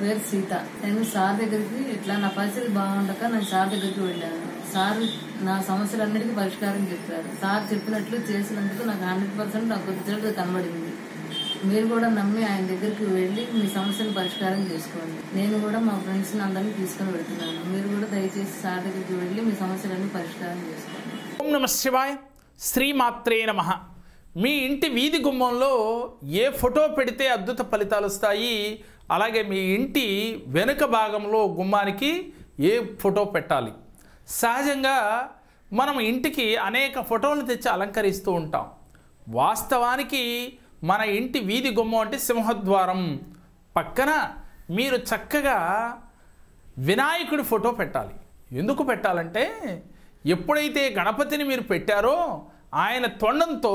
పేరు సీత. నేను సార్ దగ్గరికి ఇట్లా నా పరిస్థితి బాగుండక నేను సార్ దగ్గరికి వెళ్ళాను. సార్ నా సమస్యలన్నిటికీ పరిష్కారం చెప్పారు. సార్ చెప్పినట్లు చేసినందుకు నాకు 100% నాకు రిజల్ట్ కనబడింది. మీరు కూడా నమ్మి ఆయన దగ్గరికి వెళ్ళి మీ సమస్యను పరిష్కారం చేసుకోండి. నేను కూడా మా ఫ్రెండ్స్ అందరినీ తీసుకుని వెళ్తున్నాను. మీరు కూడా దయచేసి సార్ దగ్గరికి వెళ్ళి మీ సమస్యలన్నీ పరిష్కారం చేసుకోండి. ఓం నమ శివాయ. శ్రీమాత్రే నమః. మీ ఇంటి వీధి గుమ్మంలో ఏ ఫోటో పెడితే అద్భుత ఫలితాలు వస్తాయి, అలాగే మీ ఇంటి వెనుక భాగంలో గుమ్మానికి ఏ ఫోటో పెట్టాలి. సహజంగా మనం ఇంటికి అనేక ఫోటోలు తెచ్చి అలంకరిస్తూ ఉంటాం. వాస్తవానికి మన ఇంటి వీధి గుమ్మం అంటే సింహద్వారం పక్కన మీరు చక్కగా వినాయకుడి ఫోటో పెట్టాలి. ఎందుకు పెట్టాలంటే ఎప్పుడైతే గణపతిని మీరు పెట్టారో ఆయన తొండంతో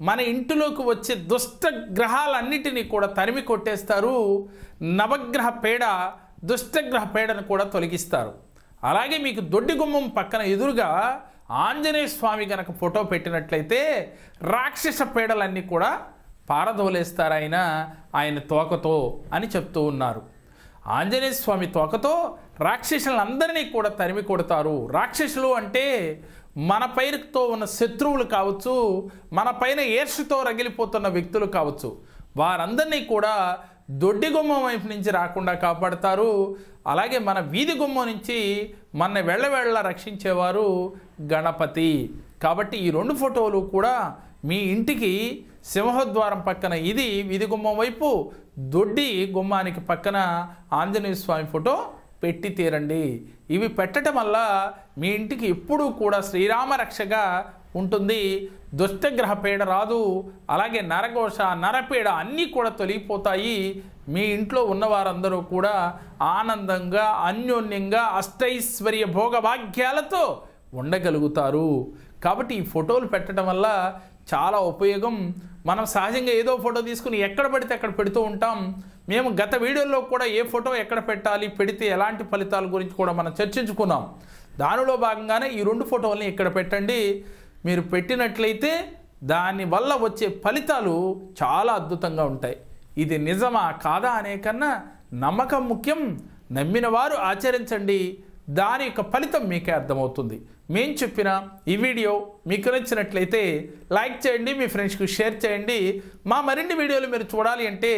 మన ఇంటిలోకి వచ్చే దుష్ట గ్రహాలన్నిటినీ కూడా తరిమి కొట్టేస్తారు. నవగ్రహ పేడ దుష్టగ్రహ పేడను కూడా తొలగిస్తారు. అలాగే మీకు దొడ్డి గుమ్మం పక్కన ఎదురుగా ఆంజనేయ స్వామి కనుక ఫోటో పెట్టినట్లయితే రాక్షస పేడలన్నీ కూడా పారదోలేస్తారు ఆయన తోకతో అని చెప్తూ ఉన్నారు. ఆంజనేయ స్వామి తోకతో రాక్షసులందరినీ కూడా తరిమి కొడతారు. రాక్షసులు అంటే మన పైరుతో ఉన్న శత్రువులు కావచ్చు, మన పైన ఈర్ష్యతో రగిలిపోతున్న వ్యక్తులు కావచ్చు, వారందరినీ కూడా దొడ్డి గుమ్మం వైపు నుంచి రాకుండా కాపాడతారు. అలాగే మన వీధి గుమ్మం నుంచి మన వెళ్ళ రక్షించేవారు గణపతి. కాబట్టి ఈ రెండు ఫోటోలు కూడా మీ ఇంటికి సింహద్వారం పక్కన ఇది వీధి గుమ్మం వైపు, దొడ్డి గుమ్మానికి పక్కన ఆంజనేయ స్వామి ఫోటో పెట్టి తీరండి. ఇవి పెట్టడం వల్ల మీ ఇంటికి ఎప్పుడూ కూడా శ్రీరామ రక్షగా ఉంటుంది. దుష్టగ్రహ పీడ రాదు. అలాగే నరఘోష నరపీడ అన్నీ కూడా తొలగిపోతాయి. మీ ఇంట్లో ఉన్నవారందరూ కూడా ఆనందంగా అన్యోన్యంగా అష్టైశ్వర్య భోగభాగ్యాలతో ఉండగలుగుతారు. కాబట్టి ఈ ఫోటోలు పెట్టడం వల్ల చాలా ఉపయోగం. మనం సహజంగా ఏదో ఫోటో తీసుకుని ఎక్కడ పడితే అక్కడ పెడుతూ ఉంటాం. మేము గత వీడియోలో కూడా ఏ ఫోటో ఎక్కడ పెట్టాలి, పెడితే ఎలాంటి ఫలితాల గురించి కూడా మనం చర్చించుకున్నాం. దానిలో భాగంగానే ఈ రెండు ఫోటోల్ని ఇక్కడ పెట్టండి. మీరు పెట్టినట్లయితే దానివల్ల వచ్చే ఫలితాలు చాలా అద్భుతంగా ఉంటాయి. ఇది నిజమా కాదా అనే కన్నా నమ్మకం ముఖ్యం. నమ్మిన వారు ఆచరించండి, దాని యొక్క ఫలితం మీకే అర్థమవుతుంది. మేము చెప్పిన ఈ వీడియో మీకు నచ్చినట్లయితే లైక్ చేయండి, మీ ఫ్రెండ్స్కి షేర్ చేయండి. మా మరిన్ని వీడియోలు మీరు చూడాలి అంటే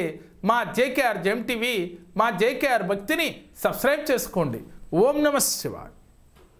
మా JKR జెమ్ టీవీ, మా JKR భక్తిని సబ్స్క్రైబ్ చేసుకోండి. ఓం నమః శివాయ.